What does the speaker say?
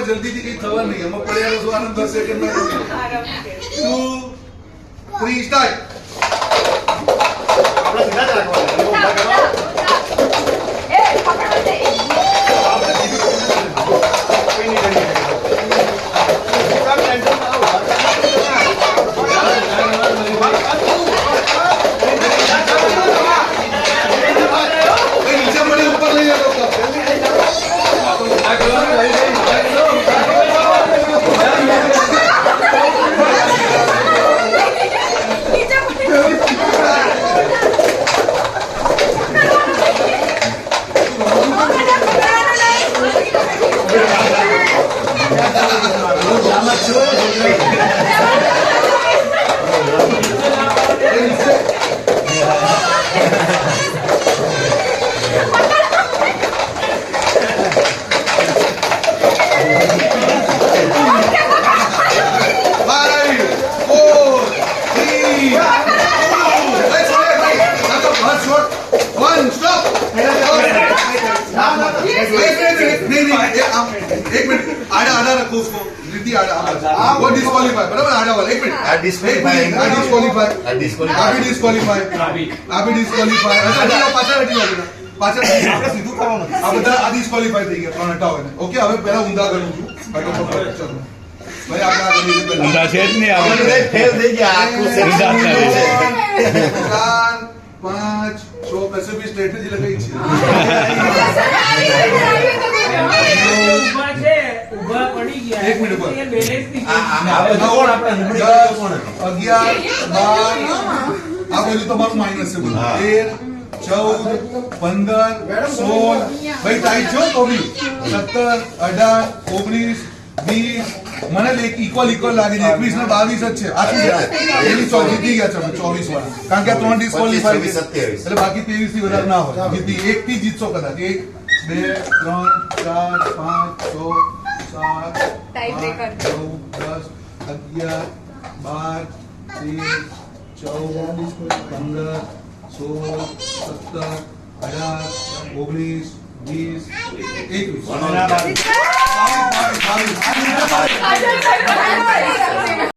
આમાં જલ્દીથી કઈ થવા નહીં. આમાં પડ્યા છો આનંદ 10 સેકન્ડમાં 2 3 સ્ટાર્ટ. આપણે સીધા જ રાખવાના. નીચે પડે ઉપર લઈ જાઓ. एक मिनट आड़ा आड़ा रखो उसको रीति आड़ा वो डिस्क्वालीफाई बराबर आड़ा वाला एक मिनट डिस्क्वालीफाई आप भी डिस्क्वालीफाई पाछળ હટી જાવ પાછળ આપણે સીધું કરવાનું આ બધા આ ડિસ્ક્વાલીફાઈ થઈ ગયા ત્રણ હટાવો એને ઓકે હવે પહેલા ઊંધા કરું છું ફટાફટ ચલો ભાઈ આપણે આ કરી પહેલા ઊંધા છે જ નહીં આપણે ફેલ થઈ ગયા આખું ઊંધા જ નથી. 4 5 6 पैसे भी स्ट्रेटजी लगाई છે एक मिनट पर આપણે 11 12 આ બધું તમારું માઇનસ છે બધું 13 14 15 16 ભાઈ ટાઈટ છો તો બી 17 18 19 20 મને ઇક્વલ લાગે છે 21 ને 22 જ છે આખી જાય એની જીતી ગયા છે 24 વાળા કારણ કે આ ત્રણ ડિસ્ક્વોલિફાઈ છે એટલે બાકી 23 થી વધારે ના હોય જીતી એક થી જીતશો કદાચ 1 2 3 4 5 6 7 8 9 10 11 12 13 14 15 16 17 18 19 20 21